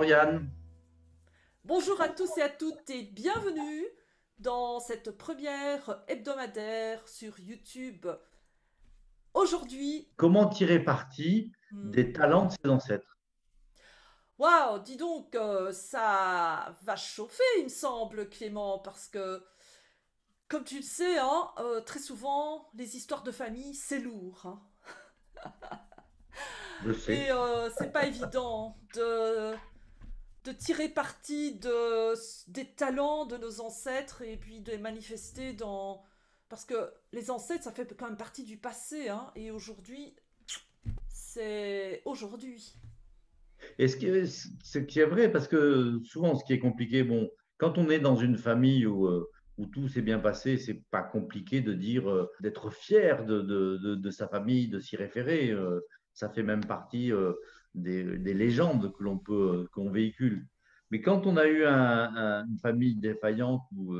Yann. Bonjour à tous et à toutes et bienvenue dans cette première hebdomadaire sur YouTube. Aujourd'hui, Comment tirer parti hmm, des talents de ses ancêtres? waouh, dis donc, ça va chauffer, il me semble, Clément, parce que, comme tu le sais, hein, très souvent, les histoires de famille, c'est lourd, hein. Je sais. Et c'est pas évident de tirer parti des talents de nos ancêtres et puis de les manifester dans... Parce que les ancêtres, ça fait quand même partie du passé, hein, et aujourd'hui, c'est aujourd'hui. Et ce qui est vrai, parce que souvent, ce qui est compliqué, bon, quand on est dans une famille où tout s'est bien passé, c'est pas compliqué de dire, d'être fier de sa famille, de s'y référer. Ça fait même partie des légendes qu'on véhicule. Mais quand on a eu une famille défaillante ou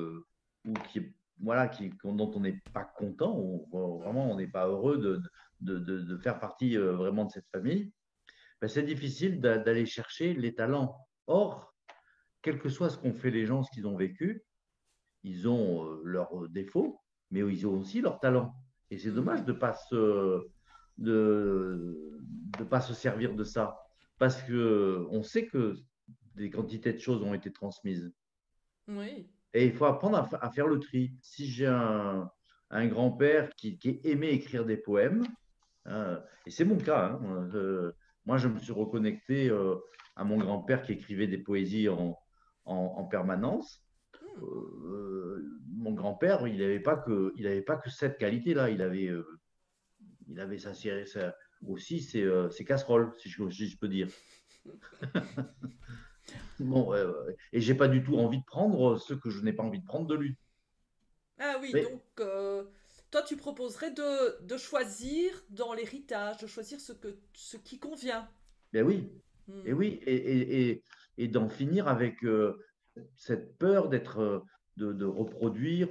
voilà, dont on n'est pas content, vraiment on n'est pas heureux de faire partie vraiment de cette famille, ben, c'est difficile d'aller chercher les talents. Or, quel que soit ce qu'ont fait les gens, ce qu'ils ont vécu, ils ont leurs défauts, mais ils ont aussi leurs talents. Et c'est dommage Mhm. de pas se servir de ça, parce que on sait que des quantités de choses ont été transmises. Oui. Et il faut apprendre à faire le tri. Si j'ai un grand-père qui aimait écrire des poèmes, et c'est mon cas, hein, moi, je me suis reconnecté à mon grand-père qui écrivait des poésies en permanence. Hmm. Mon grand-père, il avait pas que cette qualité-là. Il avait aussi ses casseroles, si je peux dire. Bon, et j'ai pas du tout envie de prendre ce que je n'ai pas envie de prendre de lui. Ah oui, Mais, donc toi tu proposerais de choisir dans l'héritage, de choisir ce qui convient. ben oui, et Hmm. oui, et d'en finir avec cette peur de reproduire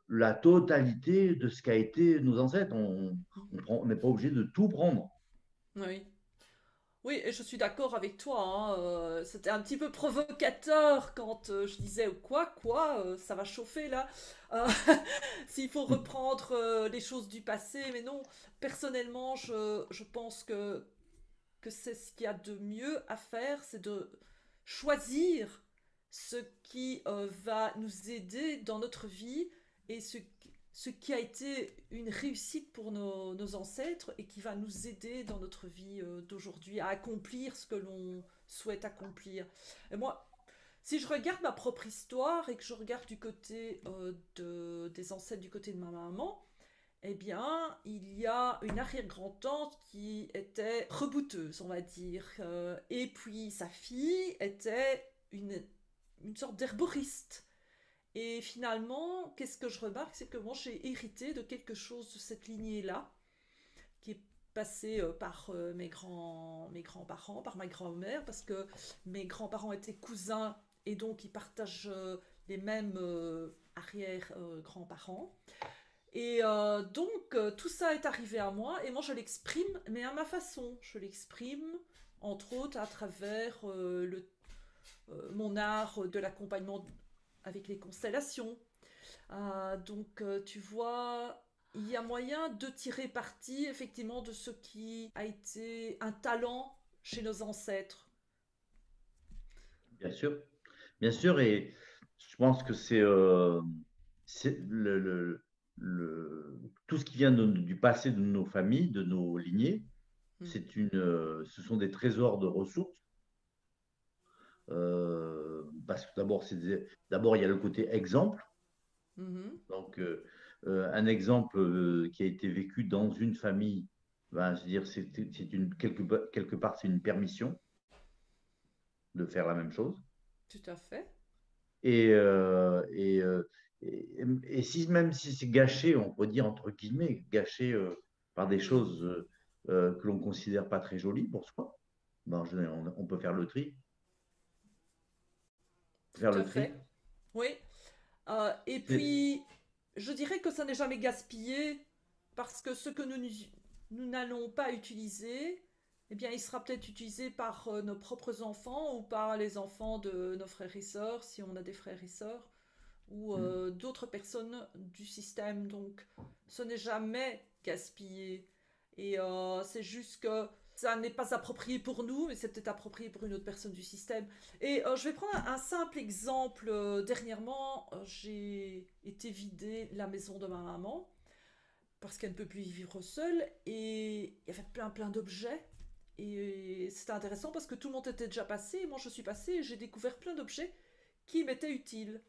la totalité de ce qu'a été nos ancêtres. On n'est pas obligé de tout prendre. Oui. Oui, et je suis d'accord avec toi, hein, c'était un petit peu provocateur quand je disais quoi, ça va chauffer là. Euh, S'il faut reprendre les choses du passé, mais non, personnellement, je pense que c'est ce qu'il y a de mieux à faire, c'est de choisir ce qui va nous aider dans notre vie et ce qui a été une réussite pour nos ancêtres et qui va nous aider dans notre vie d'aujourd'hui à accomplir ce que l'on souhaite accomplir. Et moi, si je regarde ma propre histoire et que je regarde du côté des ancêtres du côté de ma maman, eh bien, il y a une arrière-grand-tante qui était rebouteuse, on va dire. Et puis sa fille était une sorte d'herboriste. Et finalement, qu'est-ce que je remarque? C'est que moi, j'ai hérité de quelque chose de cette lignée-là, qui est passé par mes grands-parents, par ma grand-mère, parce que mes grands-parents étaient cousins et donc ils partagent les mêmes arrière-grands-parents. Et donc, tout ça est arrivé à moi, et moi je l'exprime, mais à ma façon. Je l'exprime, entre autres, à travers mon art de l'accompagnement avec les constellations. Donc, tu vois, il y a moyen de tirer parti, effectivement, de ce qui a été un talent chez nos ancêtres. Bien sûr, bien sûr, et je pense que c'est tout ce qui vient du passé de nos familles, de nos lignées. Mm. Ce sont des trésors de ressources. Parce que d'abord, il y a le côté exemple. Mhm. Donc, un exemple qui a été vécu dans une famille, ben, je veux dire, quelque part, c'est une permission de faire la même chose. Tout à fait. Et, euh, et, euh, et si, même si c'est gâché, on peut dire entre guillemets, gâché par des Mm. choses que l'on considère pas très jolies pour soi, ben, on peut faire le tri. Faire Tout le à tri. fait. Oui. Et C'est- puis, je dirais que ça n'est jamais gaspillé parce que ce que nous n'allons pas utiliser, eh bien, il sera peut-être utilisé par nos propres enfants ou par les enfants de nos frères et sœurs, si on a des frères et sœurs, ou Mm. d'autres personnes du système. Donc, ce n'est jamais gaspillé. Et c'est juste que ça n'est pas approprié pour nous, mais c'est peut-être approprié pour une autre personne du système. Et je vais prendre un simple exemple. Dernièrement, j'ai été vider la maison de ma maman parce qu'elle ne peut plus y vivre seule et il y avait plein d'objets. Et c'était intéressant parce que tout le monde était déjà passé, et moi je suis passée et j'ai découvert plein d'objets qui m'étaient utiles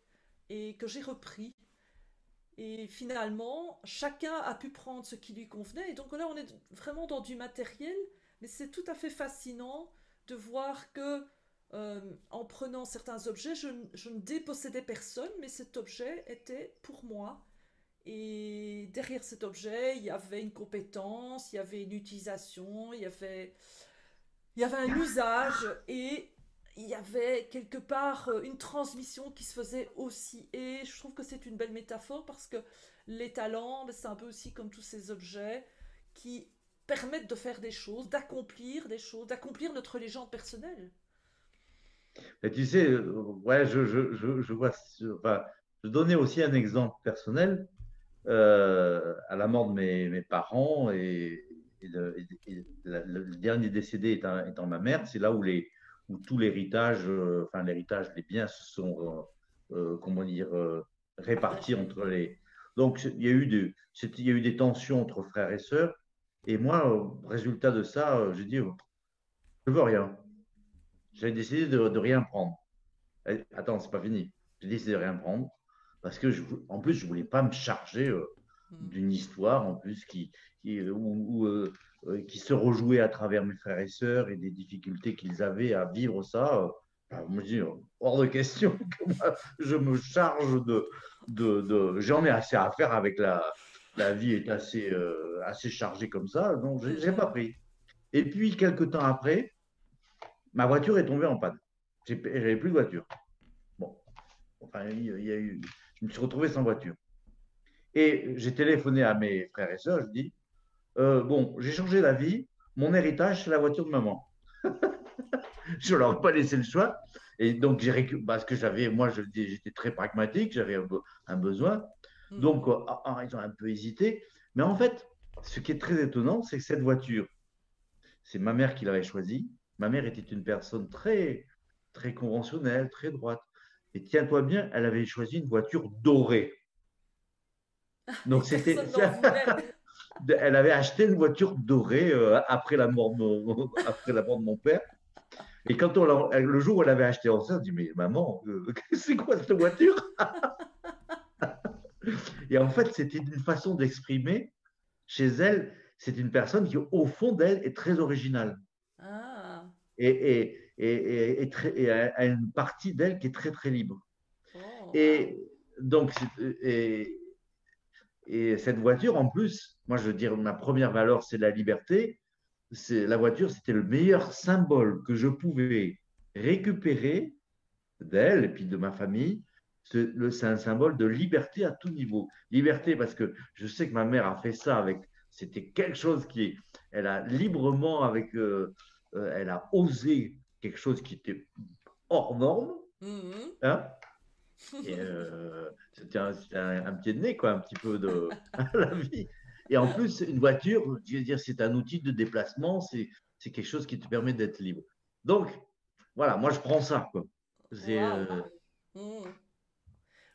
et que j'ai repris. Et finalement, chacun a pu prendre ce qui lui convenait. Et donc là, on est vraiment dans du matériel, mais c'est tout à fait fascinant de voir que en prenant certains objets, je ne dépossédais personne, mais cet objet était pour moi. Et derrière cet objet, il y avait une compétence, il y avait une utilisation, il y avait un usage et il y avait quelque part une transmission qui se faisait aussi. Et je trouve que c'est une belle métaphore parce que les talents, ben, c'est un peu aussi comme tous ces objets qui permettent de faire des choses, d'accomplir notre légende personnelle. Mais tu sais, ouais, je vois, enfin, je donnais aussi un exemple personnel à la mort de mes parents le dernier décédé étant ma mère, c'est là où tout l'héritage, enfin l'héritage, les biens se sont, comment dire, répartis Partagé. entre les. Donc il y a eu des tensions entre frères et sœurs. Et moi, résultat de ça, j'ai dit, je veux rien. J'ai décidé de rien prendre. Attends, c'est pas fini. J'ai décidé de rien prendre parce que en plus, je voulais pas me charger Mm. d'une histoire en plus qui se rejouait à travers mes frères et sœurs et des difficultés qu'ils avaient à vivre ça. Moi, je dis, hors de question que moi, je me charge J'en ai assez à faire avec la vie est assez chargée comme ça, donc j'ai pas Mhm. pris. Et puis, quelques temps après, ma voiture est tombée en panne. J'avais plus de voiture. Bon, enfin, il y a eu, je me suis retrouvé sans voiture. Et j'ai téléphoné à mes frères et sœurs, je dis, bon, j'ai changé d'avis, mon héritage, c'est la voiture de maman. Je ne leur ai pas laissé le choix. Et donc, j'ai récupéré, parce que moi, j'étais très pragmatique, j'avais un besoin. Donc, Mhm. ils ont un peu hésité. Mais en fait, ce qui est très étonnant, c'est que cette voiture, c'est ma mère qui l'avait choisie. Ma mère était une personne très conventionnelle, très droite. Et tiens-toi bien, elle avait choisi une voiture dorée. Et Donc, personne n'en voulait. elle avait acheté une voiture dorée après la mort de mon père. Et le jour où elle avait acheté, on s'est dit, mais maman, c'est quoi cette voiture? Et en fait, c'était une façon d'exprimer chez elle. C'est une personne qui, au fond d'elle, est très originale. Ah, Et a une partie d'elle qui est très libre. oh, waouh. Et donc, et, et cette voiture, en plus, moi, je veux dire, ma première valeur, c'est la liberté. La voiture, c'était le meilleur symbole que je pouvais récupérer d'elle et puis de ma famille. C'est un symbole de liberté à tout niveau. Liberté parce que je sais que ma mère a fait ça avec. C'était quelque chose elle a librement elle a osé quelque chose qui était hors norme, Mhm. hein. Et c'était un pied de nez, quoi, un petit peu de la vie. Et en plus, une voiture, je veux dire, c'est un outil de déplacement, c'est quelque chose qui te permet d'être libre. Donc, voilà, moi, je prends ça, quoi. C'est, Waouh. Mhm.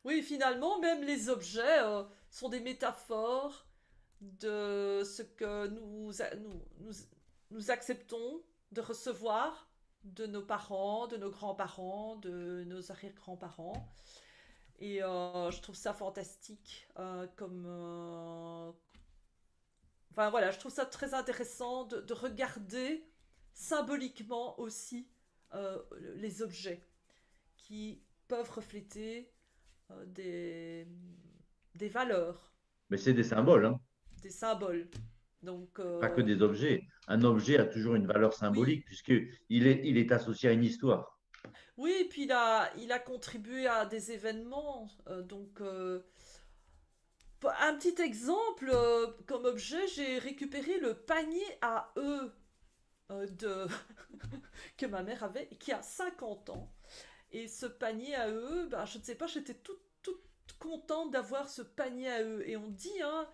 Oui, finalement, même les objets sont des métaphores de ce que nous acceptons de recevoir de nos parents, de nos grands-parents, de nos arrière-grands-parents. Et je trouve ça fantastique Enfin voilà, je trouve ça très intéressant de regarder symboliquement aussi euh, les objets qui peuvent refléter euh, des valeurs, mais c'est des symboles, hein, des symboles. Donc pas que des objets. Un objet a toujours une valeur oui, symbolique il est associé à une histoire. oui, et puis il a contribué à des événements. Un petit exemple, comme objet, j'ai récupéré le panier à œufs de... que ma mère avait, qui a 50 ans. Et ce panier à eux, ben, je ne sais pas, j'étais toute contente d'avoir ce panier à eux. Et on dit, hein,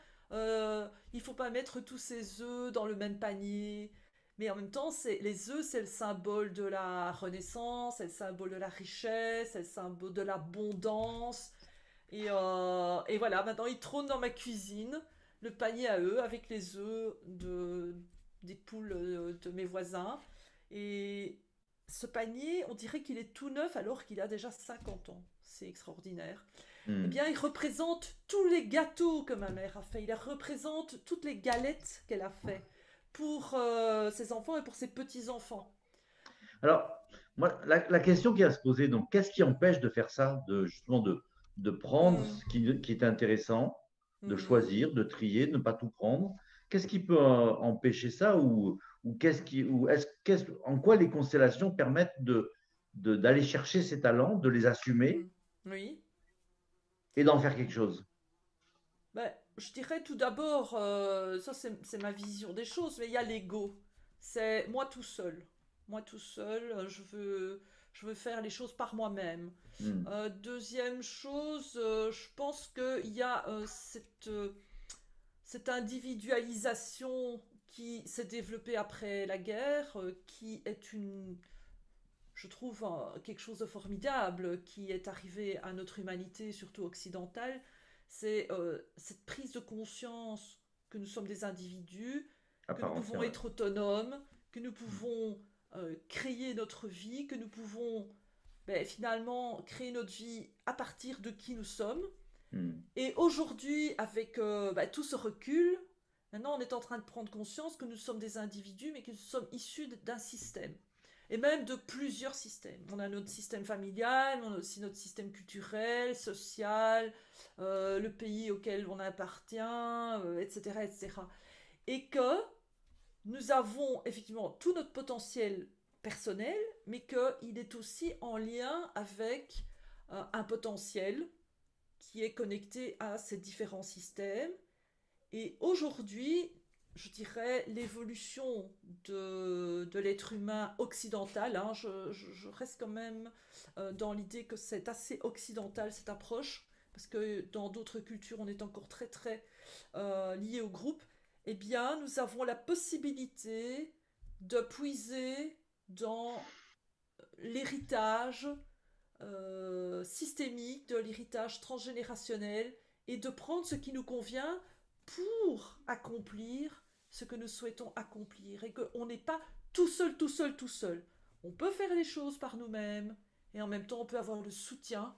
il faut pas mettre tous ces œufs dans le même panier. Mais en même temps, les œufs, c'est le symbole de la renaissance, c'est le symbole de la richesse, c'est le symbole de l'abondance. Et voilà, maintenant il trône dans ma cuisine, le panier à œufs avec les œufs des poules de mes voisins. Et ce panier, on dirait qu'il est tout neuf alors qu'il a déjà 50 ans. C'est extraordinaire. Eh Hmm. bien, il représente tous les gâteaux que ma mère a fait. Il représente toutes les galettes qu'elle a fait pour ses enfants et pour ses petits-enfants. Alors, moi, la question qui a à se poser, donc, qu'est-ce qui empêche de faire ça, justement de prendre Hmm. ce qui est intéressant, de Mhm. choisir, de trier, de ne pas tout prendre? Qu'est-ce qui peut empêcher ça ou en quoi les constellations permettent d'aller chercher ces talents, de les assumer Mhm. Oui. et d'en faire quelque chose? Ben, je dirais tout d'abord, ça c'est ma vision des choses, mais il y a l'ego. C'est moi tout seul. Moi tout seul, je veux faire les choses par moi-même. Hmm. Deuxième chose, je pense qu'il y a cette individualisation qui s'est développée après la guerre, qui est je trouve, quelque chose de formidable qui est arrivé à notre humanité, surtout occidentale, c'est cette prise de conscience que nous sommes des individus, À que nous part pouvons entière, ouais. être autonomes, que nous pouvons créer notre vie, que nous pouvons finalement créer notre vie à partir de qui nous sommes. Hmm. Et aujourd'hui, avec tout ce recul, maintenant on est en train de prendre conscience que nous sommes des individus, mais que nous sommes issus d'un système. Et même de plusieurs systèmes. On a notre système familial, on a aussi notre système culturel, social, le pays auquel on appartient, etc., etc. Et que nous avons effectivement tout notre potentiel personnel, mais qu'il est aussi en lien avec un potentiel qui est connecté à ces différents systèmes. Et aujourd'hui, je dirais, l'évolution de l'être humain occidental, hein, je reste quand même dans l'idée que c'est assez occidental cette approche, parce que dans d'autres cultures, on est encore très très lié au groupe, eh bien, nous avons la possibilité de puiser dans l'héritage systémique, de l'héritage transgénérationnel, et de prendre ce qui nous convient pour accomplir ce que nous souhaitons accomplir, et qu'on n'est pas tout seul, tout seul, tout seul. On peut faire les choses par nous-mêmes, et en même temps on peut avoir le soutien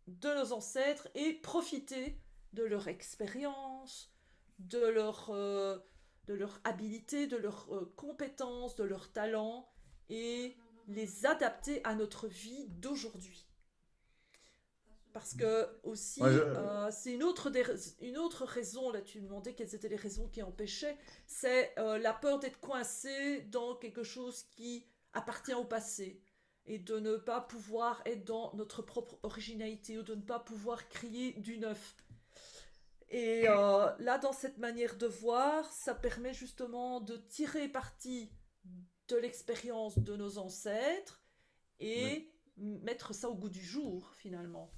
de nos ancêtres et profiter de leur expérience, de leur habilité, de leurs compétences, de leurs talents, et les adapter à notre vie d'aujourd'hui. Parce que Moi, aussi, c'est une autre raison, là tu me demandais quelles étaient les raisons qui empêchaient, c'est la peur d'être coincé dans quelque chose qui appartient au passé et de ne pas pouvoir être dans notre propre originalité ou de ne pas pouvoir créer du neuf. Et là, dans cette manière de voir, ça permet justement de tirer parti de l'expérience de nos ancêtres oui. et mettre ça au goût du jour, finalement.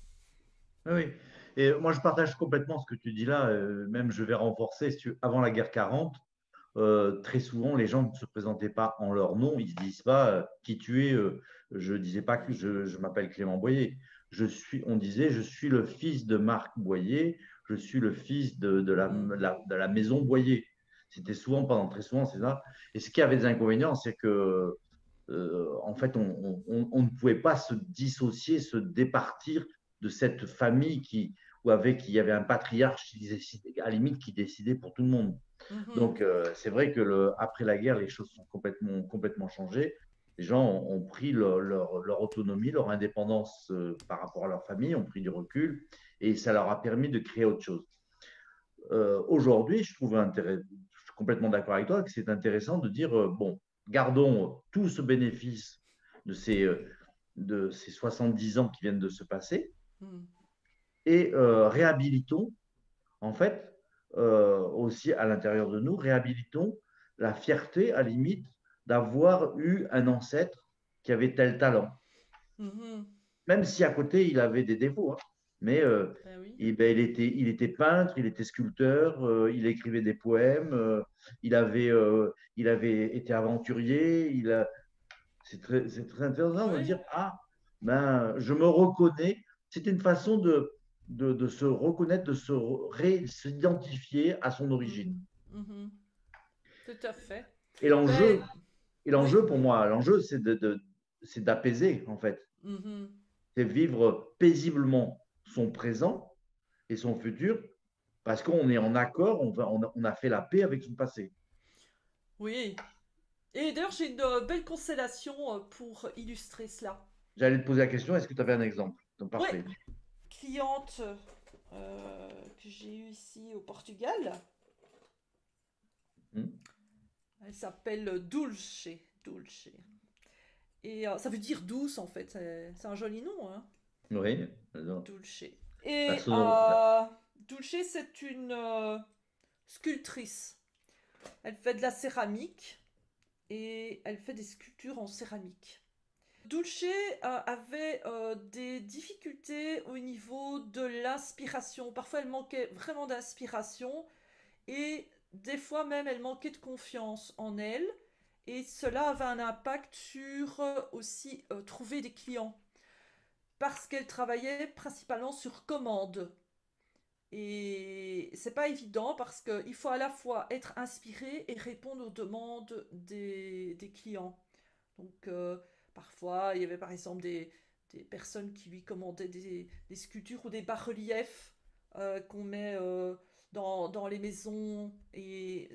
Oui, oui. Et moi, je partage complètement ce que tu dis là. Même, je vais renforcer. Si avant la guerre 40, très souvent, les gens ne se présentaient pas en leur nom. Ils ne se disent pas qui tu es. Je ne disais pas que je m'appelle Clément Boyer. On disait, je suis le fils de Marc Boyer. Je suis le fils Mm. de la maison Boyer. C'était souvent, pendant très souvent, c'est ça. Et ce qui avait des inconvénients, c'est que en fait, on ne pouvait pas se dissocier, se départir de cette famille où avec, il y avait un patriarche à la limite qui décidait pour tout le monde. Mhm. Donc, c'est vrai que après la guerre, les choses sont complètement changées. Les gens ont pris leur autonomie, leur indépendance par rapport à leur famille, ont pris du recul et ça leur a permis de créer autre chose. Aujourd'hui, je suis complètement d'accord avec toi que c'est intéressant de dire bon, gardons tout ce bénéfice de de ces 70 ans qui viennent de se passer Mm. et réhabilitons, en fait, aussi à l'intérieur de nous, réhabilitons la fierté, à la limite, d'avoir eu un ancêtre qui avait tel talent. Mhm. Même si à côté, il avait des défauts, hein. Mais Ben oui. il était peintre, il était sculpteur, il écrivait des poèmes, il avait été aventurier. C'est très intéressant de Oui. dire, ah, ben, je me reconnais. C'est une façon de se reconnaître, s'identifier à son Mhm. origine. Mhm. Tout à fait. Et Ben l'enjeu, oui. pour moi, l'enjeu, c'est d'apaiser, en fait. Mhm. C'est vivre paisiblement son présent et son futur parce qu'on est en accord, on a fait la paix avec son passé. Oui. Et d'ailleurs, j'ai une belle constellation pour illustrer cela. J'allais te poser la question, est-ce que tu avais un exemple? Donc, Oui, parfait. cliente que j'ai eue ici au Portugal. Hmm. Elle s'appelle Dulce. Dulce. Et ça veut dire douce en fait. C'est un joli nom, hein. Oui, alors, Dulce. la Et sonore. Dulce, c'est une sculptrice. Elle fait de la céramique et elle fait des sculptures en céramique. Dulce avait des difficultés au niveau de l'inspiration. Parfois, elle manquait vraiment d'inspiration et des fois même, elle manquait de confiance en elle. Et cela avait un impact sur aussi trouver des clients parce qu'elle travaillait principalement sur commande. Et c'est pas évident parce qu'il faut à la fois être inspiré et répondre aux demandes des clients. Donc, parfois, il y avait par exemple des personnes qui lui commandaient des sculptures ou des bas-reliefs qu'on met dans les maisons. Et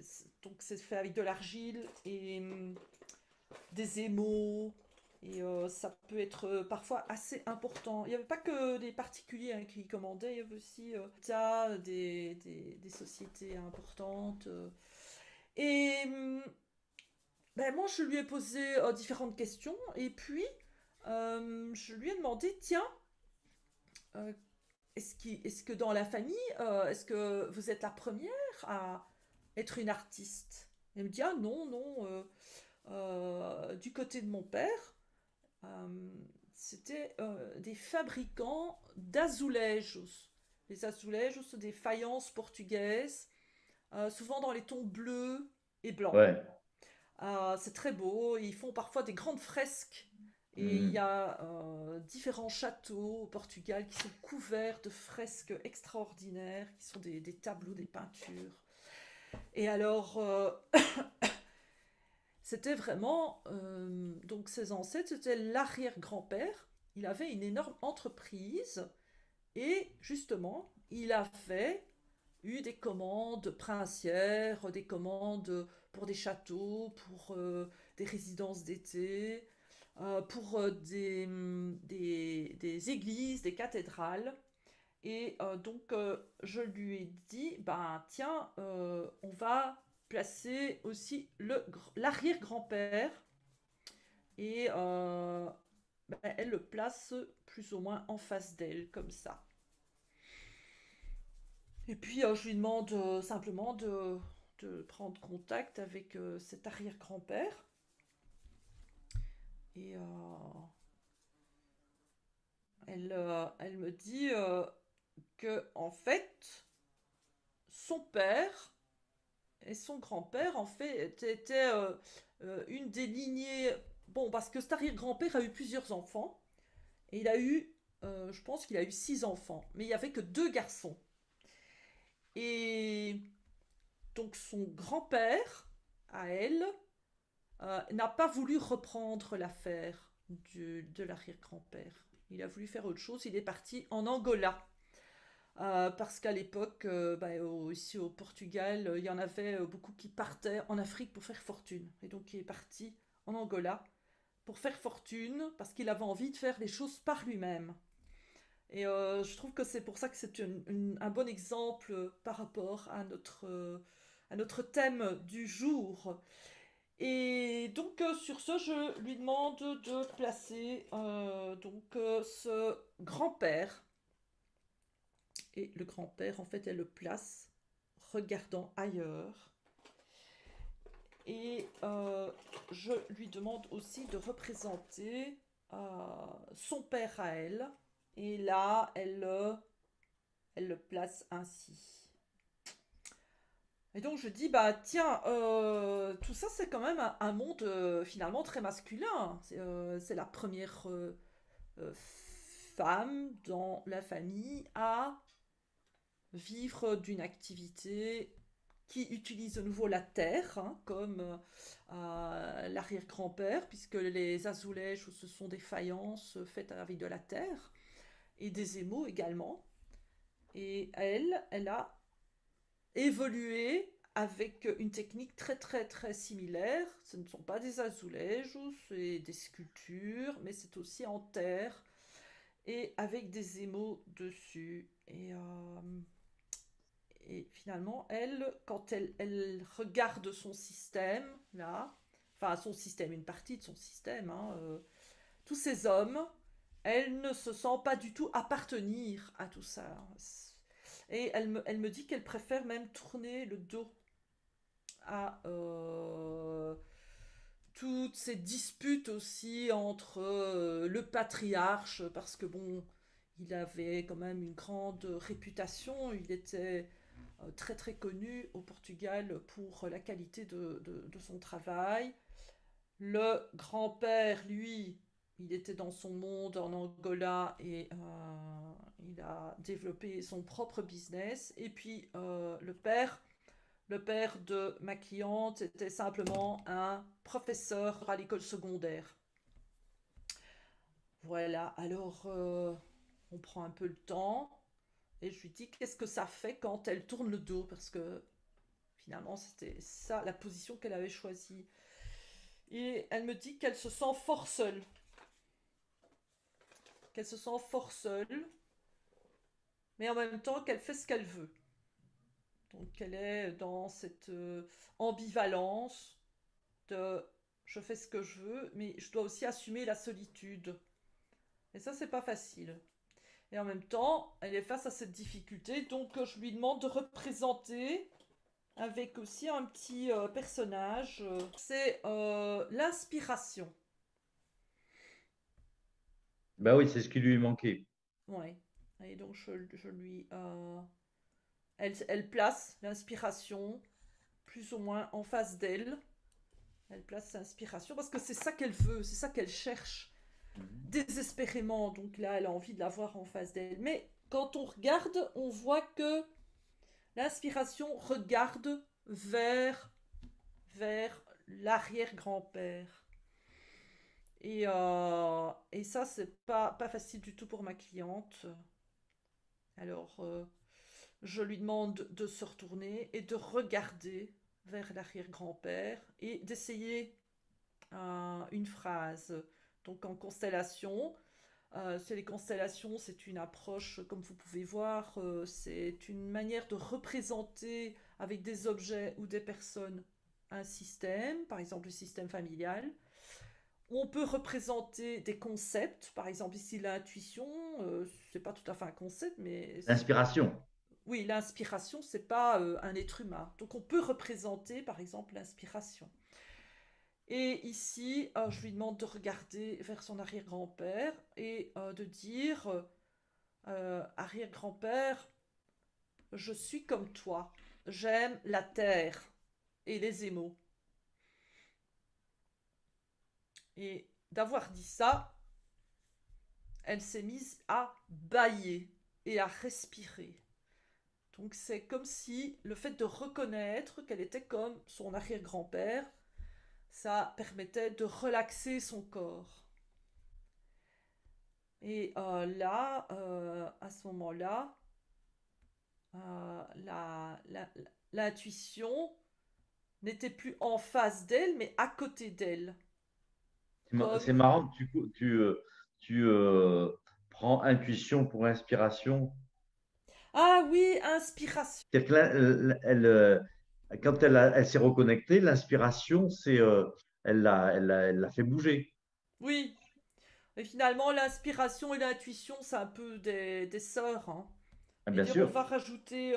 donc, c'est fait avec de l'argile et des émaux. Et ça peut être parfois assez important. Il n'y avait pas que des particuliers hein, qui commandaient, il y avait aussi des sociétés importantes. Et ben, moi, je lui ai posé différentes questions et puis je lui ai demandé, tiens, euh, est-ce que dans la famille, est-ce que vous êtes la première à être une artiste? Elle me dit, ah non, non, du côté de mon père, euh, c'était des fabricants d'azulejos. Les azulejos, c'est des faïences portugaises, souvent dans les tons bleus et blancs. Ouais. C'est très beau. Ils font parfois des grandes fresques. Et il y Mhm. a différents châteaux au Portugal qui sont couverts de fresques extraordinaires, qui sont des tableaux, des peintures. Et alors, c'était vraiment... donc ses ancêtres, c'était l'arrière-grand-père. Il avait une énorme entreprise. Et justement, il avait eu des commandes princières, des commandes pour des châteaux, pour des résidences d'été, pour des églises, des cathédrales. Et donc, je lui ai dit, ben tiens, on va placer aussi l'arrière-grand-père. Et ben, elle le place plus ou moins en face d'elle, comme ça. Et puis, je lui demande simplement de prendre contact avec cet arrière-grand-père. Et elle me dit que, en fait, son père et son grand-père, en fait, étaient une des lignées. Bon, parce que cet arrière-grand-père a eu plusieurs enfants. Et il a eu, je pense qu'il a eu 6 enfants. Mais il n'y avait que 2 garçons. Et donc, son grand-père, à elle, n'a pas voulu reprendre l'affaire de l'arrière-grand-père. Il a voulu faire autre chose. Il est parti en Angola. Parce qu'à l'époque, ici au Portugal, il y en avait beaucoup qui partaient en Afrique pour faire fortune. Et donc il est parti en Angola pour faire fortune parce qu'il avait envie de faire les choses par lui-même. Et je trouve que c'est pour ça que c'est un bon exemple par rapport à notre thème du jour. Et donc sur ce, je lui demande de placer ce grand-père. Et le grand-père, en fait, elle le place regardant ailleurs. Et je lui demande aussi de représenter son père à elle. Et là, elle le place ainsi. Et donc je dis, bah tiens, tout ça c'est quand même un monde finalement très masculin. C'est la première euh, femme dans la famille à vivre d'une activité qui utilise de nouveau la terre, hein, comme l'arrière-grand-père, puisque les azulejos, ce sont des faïences faites avec de la terre, et des émaux également. Et elle a évolué avec une technique très très très similaire. Ce ne sont pas des azulejos, c'est des sculptures, mais c'est aussi en terre et avec des émaux dessus. Et finalement, elle, quand elle regarde son système, là, enfin son système, une partie de son système, hein, tous ces hommes, elle ne se sent pas du tout appartenir à tout ça. Et elle me dit qu'elle préfère même tourner le dos à toutes ces disputes aussi entre le patriarche, parce que bon, il avait quand même une grande réputation, il était très très connu au Portugal pour la qualité de son travail. Le grand-père, lui, il était dans son monde en Angola et il a développé son propre business. Et puis le père de ma cliente était simplement un professeur à l'école secondaire. Voilà, alors on prend un peu le temps et je lui dis qu'est-ce que ça fait quand elle tourne le dos parce que finalement c'était ça la position qu'elle avait choisie. Et elle me dit qu'elle se sent fort seule. Qu'elle se sent fort seule, mais en même temps qu'elle fait ce qu'elle veut. Donc elle est dans cette ambivalence de je fais ce que je veux, mais je dois aussi assumer la solitude. Et ça, c'est pas facile. Et en même temps, elle est face à cette difficulté, donc je lui demande de représenter avec aussi un petit personnage. C'est l'inspiration. Bah oui, c'est ce qui lui manquait. Ouais. Et donc je lui... elle place l'inspiration plus ou moins en face d'elle. Elle place l'inspiration parce que c'est ça qu'elle veut, c'est ça qu'elle cherche Mhm. désespérément. Donc là, elle a envie de la voir en face d'elle. Mais quand on regarde, on voit que l'inspiration regarde vers l'arrière-grand-père. Et ça, c'est pas facile du tout pour ma cliente. Alors, je lui demande de se retourner et de regarder vers l'arrière-grand-père et d'essayer une phrase. Donc en constellation, c'est les constellations, c'est une approche, comme vous pouvez voir, c'est une manière de représenter avec des objets ou des personnes un système, par exemple le système familial. On peut représenter des concepts, par exemple ici l'intuition, c'est pas tout à fait un concept, mais L'inspiration. oui, l'inspiration, c'est pas un être humain. Donc on peut représenter par exemple l'inspiration. Et ici, je lui demande de regarder vers son arrière-grand-père et de dire arrière-grand-père, je suis comme toi. J'aime la terre et les émaux. Et d'avoir dit ça, elle s'est mise à bâiller et à respirer. Donc c'est comme si le fait de reconnaître qu'elle était comme son arrière-grand-père, ça permettait de relaxer son corps. Et là, à ce moment-là, l'intuition n'était plus en face d'elle, mais à côté d'elle. C'est Comme, marrant que tu prends intuition pour inspiration. ah oui, inspiration. C'est-à-dire que là, quand elle s'est reconnectée, l'inspiration, elle l'a fait bouger. Oui. Et finalement, l'inspiration et l'intuition, c'est un peu des sœurs, hein. Ah, Et bien dire, on sûr. va rajouter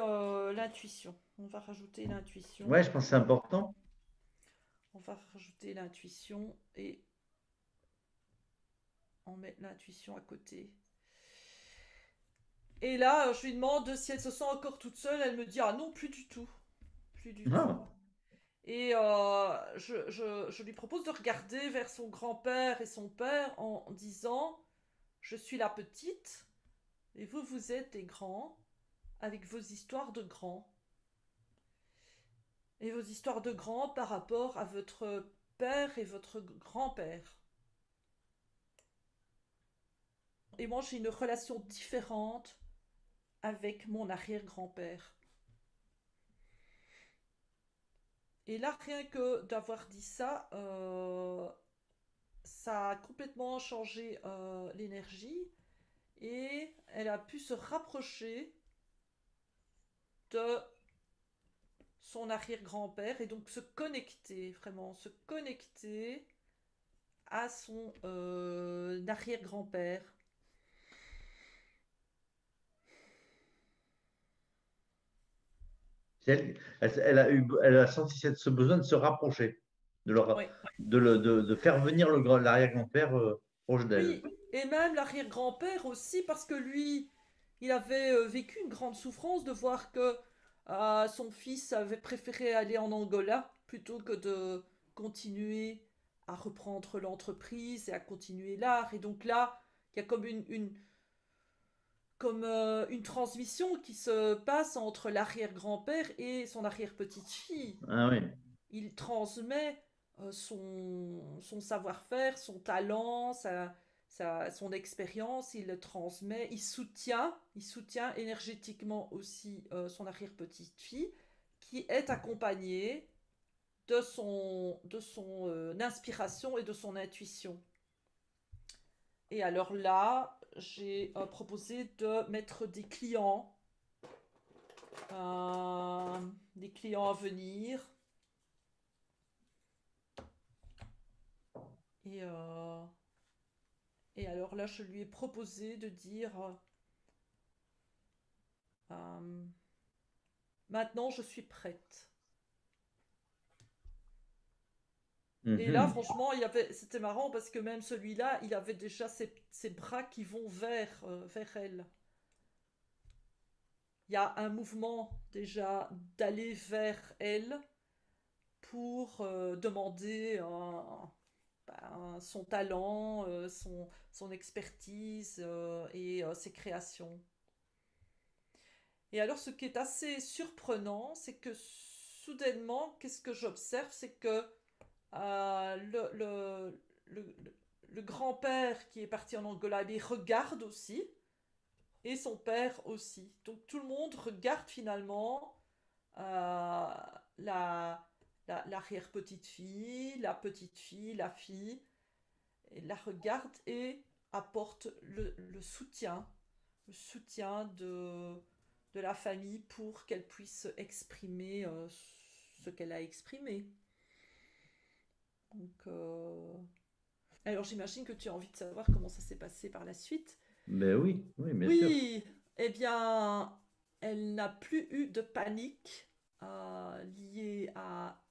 l'intuition. On va rajouter l'intuition. Ouais, je pense que c'est important. On va rajouter l'intuition et on met l'intuition à côté. Et là, je lui demande si elle se sent encore toute seule. Elle me dit ah non, plus du tout. Plus du tout. Ah, Et je lui propose de regarder vers son grand-père et son père en disant je suis la petite et vous, vous êtes les grands avec vos histoires de grands. Et vos histoires de grands par rapport à votre père et votre grand-père. Et moi, j'ai une relation différente avec mon arrière-grand-père. Et là, rien que d'avoir dit ça, ça a complètement changé l'énergie et elle a pu se rapprocher de son arrière-grand-père et donc se connecter, vraiment se connecter à son arrière-grand-père. elle a senti ce besoin de se rapprocher, Oui, de faire venir l'arrière-grand-père proche d'elle. oui, et même l'arrière-grand-père aussi, parce que lui, il avait vécu une grande souffrance de voir que son fils avait préféré aller en Angola plutôt que de continuer à reprendre l'entreprise et à continuer l'art. Et donc là, il y a comme une transmission qui se passe entre l'arrière-grand-père et son arrière-petite-fille. Ah oui. Il transmet son savoir-faire, son talent, son expérience, il le transmet, il soutient énergétiquement aussi son arrière-petite-fille qui est accompagnée de son inspiration et de son intuition. Et alors là, j'ai proposé de mettre des clients à venir. Et, euh, et alors là, je lui ai proposé de dire euh, maintenant je suis prête. Et là, Mhm. franchement, c'était marrant parce que même celui-là, il avait déjà ses bras qui vont vers elle. Il y a un mouvement déjà d'aller vers elle pour demander son talent, son expertise et ses créations. Et alors, ce qui est assez surprenant, c'est que soudainement, qu'est-ce que j'observe, c'est que le, le grand-père qui est parti en Angola, il regarde aussi, et son père aussi. Donc tout le monde regarde finalement euh, la, l'arrière-petite-fille, la petite-fille, la fille, et la regarde et apporte le soutien de la famille pour qu'elle puisse exprimer ce qu'elle a exprimé. Donc, alors j'imagine que tu as envie de savoir comment ça s'est passé par la suite. Ben oui, oui, bien sûr. Oui, eh bien, elle n'a plus eu de panique liée à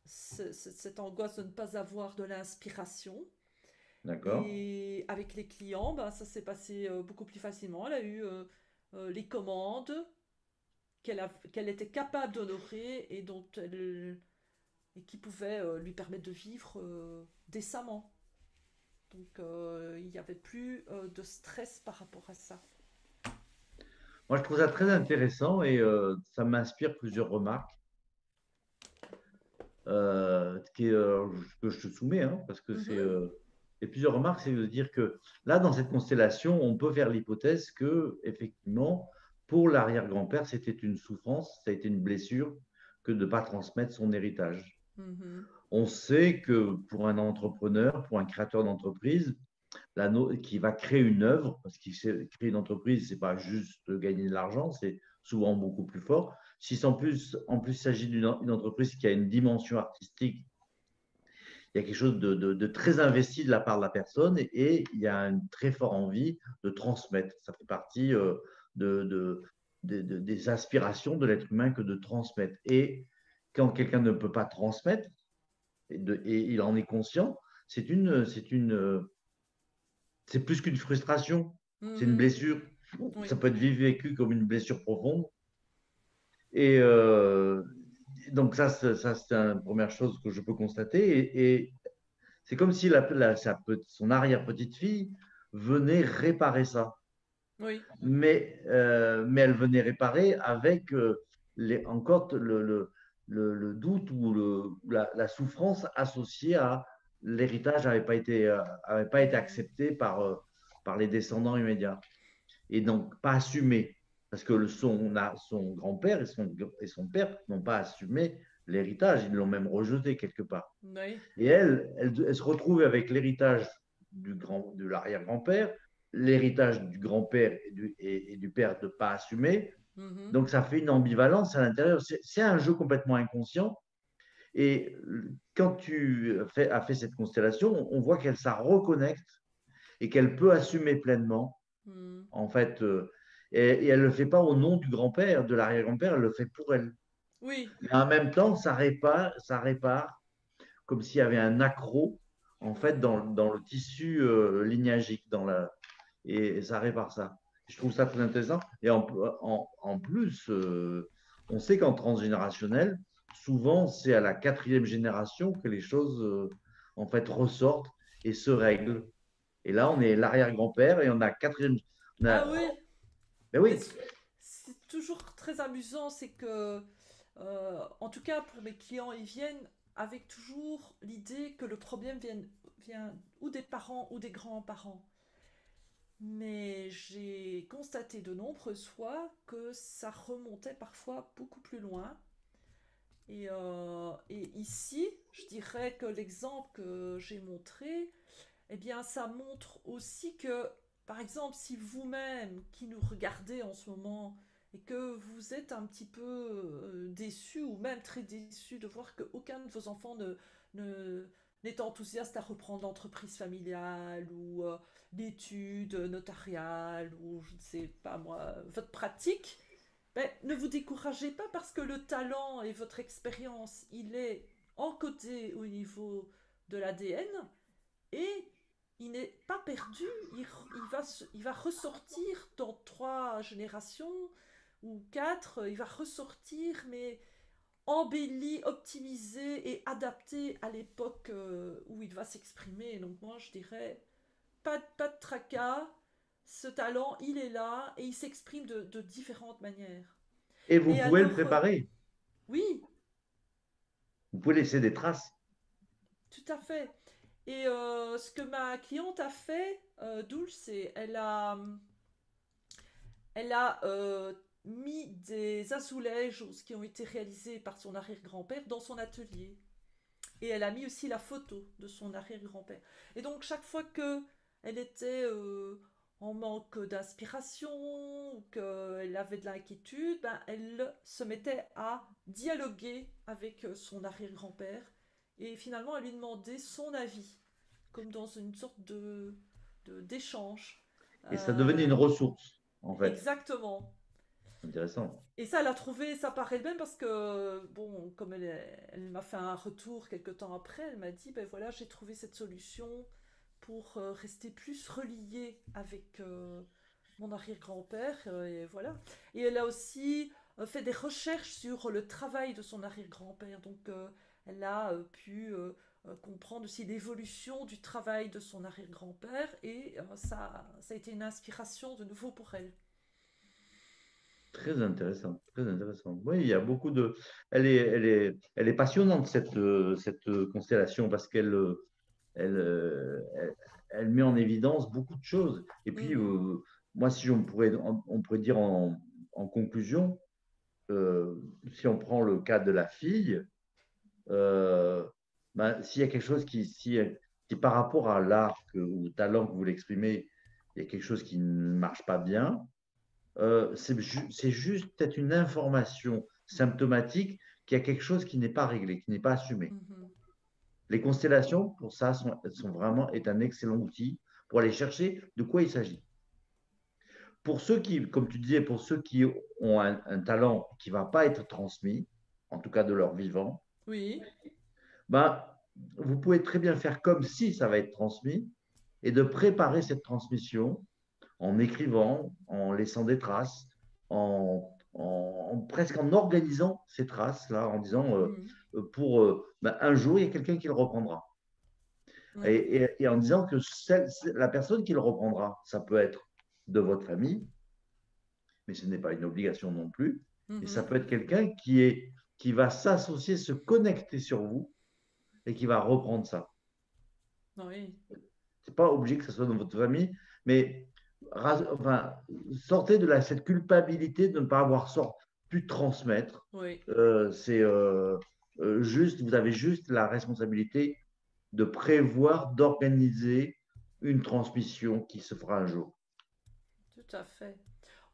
cette angoisse de ne pas avoir de l'inspiration. D'accord. Et avec les clients, ben, ça s'est passé beaucoup plus facilement. Elle a eu les commandes qu'elle était capable d'honorer et et qui pouvaient lui permettre de vivre décemment. Donc il n'y avait plus de stress par rapport à ça. Moi, je trouve ça très intéressant et ça m'inspire plusieurs remarques que je te soumets, hein, parce que c'est Mhm, et plusieurs remarques, c'est de dire que là, dans cette constellation, on peut faire l'hypothèse que effectivement, pour l'arrière-grand-père, c'était une souffrance, ça a été une blessure que de ne pas transmettre son héritage. mhm, On sait que pour un entrepreneur, pour un créateur d'entreprise, qui va créer une œuvre, parce qu'il sait créer une entreprise, c'est pas juste gagner de l'argent, c'est souvent beaucoup plus fort. Si en plus il s'agit d'une entreprise qui a une dimension artistique, il y a quelque chose de très investi de la part de la personne et il y a une très forte envie de transmettre. Ça fait partie de, des aspirations de l'être humain que de transmettre. Et quand quelqu'un ne peut pas transmettre, et il en est conscient, c'est plus qu'une frustration, c'est une Mhm. blessure. Oui, Ça peut être vécu comme une blessure profonde. Et donc c'est la première chose que je peux constater. Et c'est comme si son arrière-petite-fille venait réparer ça. oui. Mais elle venait réparer avec encore le doute ou la souffrance associée à l'héritage avait pas été Mhm. accepté par les descendants immédiats. Et donc pas assumé. Parce que son grand-père et son père n'ont pas assumé l'héritage, ils l'ont même rejeté quelque part. Oui. Et elle se retrouve avec l'héritage de l'arrière-grand-père, l'héritage du grand-père et du père de ne pas assumer. Mhm. Donc ça fait une ambivalence à l'intérieur. C'est un jeu complètement inconscient. Et quand as fait cette constellation, on voit qu'elle ça reconnecte et qu'elle peut assumer pleinement, Mhm. en fait. Et elle ne le fait pas au nom du grand-père, de l'arrière-grand-père, elle le fait pour elle. Oui. Mais en même temps, ça répare comme s'il y avait un accroc en fait Mhm. dans le tissu lignagique et ça répare ça. Je trouve ça très intéressant. Et en plus, on sait qu'en transgénérationnel, souvent c'est à la quatrième génération que les choses en fait ressortent et se règlent. Et là, on est l'arrière-grand-père et on a quatrième. On a, Ah oui. ben Mais oui, c'est toujours très amusant, c'est que, en tout cas pour mes clients, ils viennent avec toujours l'idée que le problème vient ou des parents ou des grands-parents. Mais j'ai constaté de nombreuses fois que ça remontait parfois beaucoup plus loin. Et ici, je dirais que l'exemple que j'ai montré, eh bien, ça montre aussi que, par exemple, si vous-même qui nous regardez en ce moment et que vous êtes un petit peu déçu ou même très déçu de voir qu'aucun de vos enfants ne- n'est enthousiaste à reprendre l'entreprise familiale ou l'étude notariale ou je ne sais pas moi, votre pratique, ben, ne vous découragez pas parce que le talent et votre expérience, il est encodé au niveau de l'ADN et il n'est pas perdu, il va ressortir dans 3 générations ou 4, il va ressortir, mais embelli, optimisé et adapté à l'époque où il va s'exprimer. Donc moi, je dirais, pas de tracas, ce talent, il est là et il s'exprime de différentes manières. et vous Et pouvez le alors, préparer. oui, Vous pouvez laisser des traces. tout à fait. Et ce que ma cliente a fait, Dulce, c'est elle a mis des azulejos qui ont été réalisés par son arrière-grand-père dans son atelier. Et elle a mis aussi la photo de son arrière-grand-père. Et donc chaque fois que elle était en manque d'inspiration ou qu'elle avait de l'inquiétude, ben, elle se mettait à dialoguer avec son arrière-grand-père et finalement elle lui demandait son avis, comme dans une sorte d'échange. Et ça devenait une ressource, en fait. Exactement. Intéressant. Et ça, elle a trouvé ça par elle-même parce que, bon, comme elle m'a fait un retour quelques temps après, elle m'a dit, ben voilà, j'ai trouvé cette solution pour rester plus reliée avec mon arrière-grand-père, et voilà. Et elle a aussi fait des recherches sur le travail de son arrière-grand-père, donc elle a pu comprendre aussi l'évolution du travail de son arrière-grand-père, et ça a été une inspiration de nouveau pour elle. Très intéressant, très intéressant. Oui, il y a beaucoup de. Elle est passionnante cette constellation parce elle met en évidence beaucoup de choses. Et puis, Mhm. moi, si on pourrait dire en conclusion, si on prend le cas de la fille, euh, ben, s'il y a quelque chose si par rapport à l'art ou au talent que vous l'exprimez, il y a quelque chose qui ne marche pas bien, c'est juste peut-être une information symptomatique qu'il y a quelque chose qui n'est pas réglé, qui n'est pas assumé. Mhm. Les constellations, pour ça, sont vraiment est un excellent outil pour aller chercher de quoi il s'agit. Pour ceux qui, comme tu disais, pour ceux qui ont un talent qui ne va pas être transmis, en tout cas de leur vivant, Oui. ben, vous pouvez très bien faire comme si ça va être transmis et de préparer cette transmission en écrivant, en laissant des traces, presque en organisant ces traces-là, en disant Mhm. pour ben, un jour, il y a quelqu'un qui le reprendra. Oui. Et en disant que la personne qui le reprendra, ça peut être de votre famille, mais ce n'est pas une obligation non plus. Et ça Mhm. peut être quelqu'un qui va s'associer, se connecter sur vous et qui va reprendre ça. Oui. C'est pas obligé que ce soit dans votre famille, mais enfin, sortez de cette culpabilité de ne pas avoir pu transmettre. Oui. C'est juste, vous avez juste la responsabilité de prévoir, d'organiser une transmission qui se fera un jour. Tout à fait.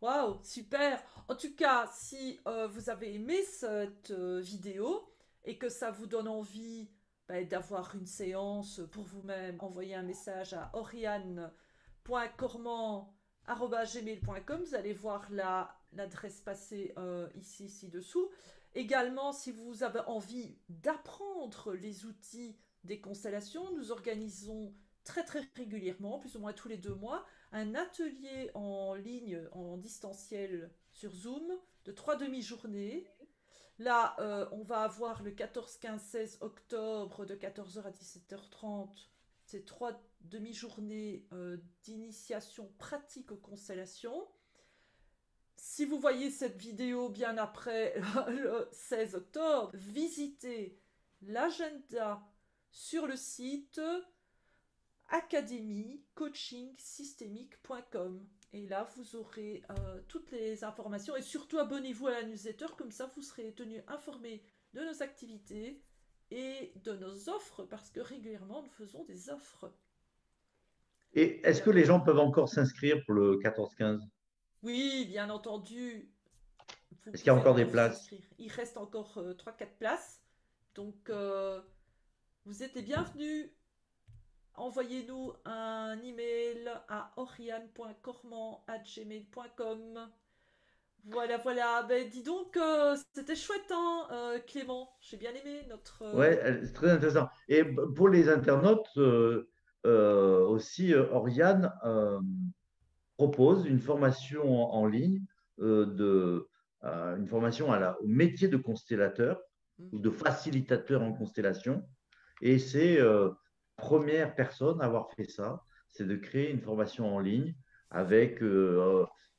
Waouh, super. En tout cas, si vous avez aimé cette vidéo et que ça vous donne envie d'avoir une séance pour vous-même, envoyez un message à oriane.cormand@gmail.com. Vous allez voir l'adresse passée ici, ci-dessous. Également, si vous avez envie d'apprendre les outils des constellations, nous organisons très très régulièrement, plus ou moins tous les 2 mois, un atelier en ligne, en distanciel sur Zoom, de 3 demi-journées. Là, on va avoir le 14, 15, 16 octobre de 14h à 17h30. C'est 3 demi-journées d'initiation pratique aux constellations. Si vous voyez cette vidéo bien après le 16 octobre, visitez l'agenda sur le site academycoachingsystémique.com. Et là, vous aurez toutes les informations. Et surtout, abonnez-vous à la newsletter. Comme ça, vous serez tenu informé de nos activités et de nos offres. Parce que régulièrement, nous faisons des offres. Et est-ce Voilà, que les voilà. gens peuvent encore s'inscrire pour le 14-15? Oui, bien entendu, vous Est-ce qu'il y a pouvez encore des encore vous places? inscrire. Il reste encore 3-4 places. Donc, vous êtes les bienvenus. Envoyez-nous un email à oriane.cormand@gmail.com. Voilà, voilà. Ben, dis donc, c'était chouette, hein, Clément. J'ai bien aimé notre. Ouais, c'est très intéressant. Et pour les internautes, aussi, Oriane propose une formation en ligne, une formation au métier de constellateur ou de facilitateur en constellation. Et c'est première personne à avoir fait ça, c'est de créer une formation en ligne avec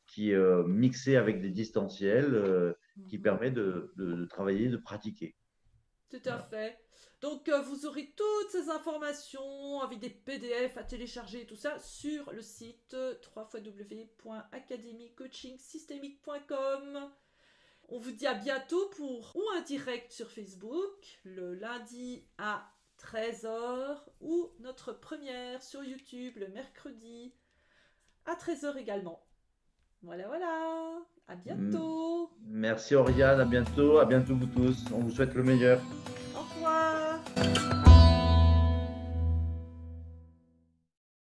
qui est mixée avec des distanciels qui Mhm. permet de travailler, de pratiquer. Tout à Voilà. fait. Donc, vous aurez toutes ces informations avec des PDF à télécharger et tout ça sur le site www.academycoachingsystémique.com. On vous dit à bientôt pour ou un direct sur Facebook le lundi à 13h ou notre première sur YouTube le mercredi à 13h également. Voilà, voilà. À bientôt. Merci Oriane, à bientôt vous tous. On vous souhaite le meilleur. Au revoir.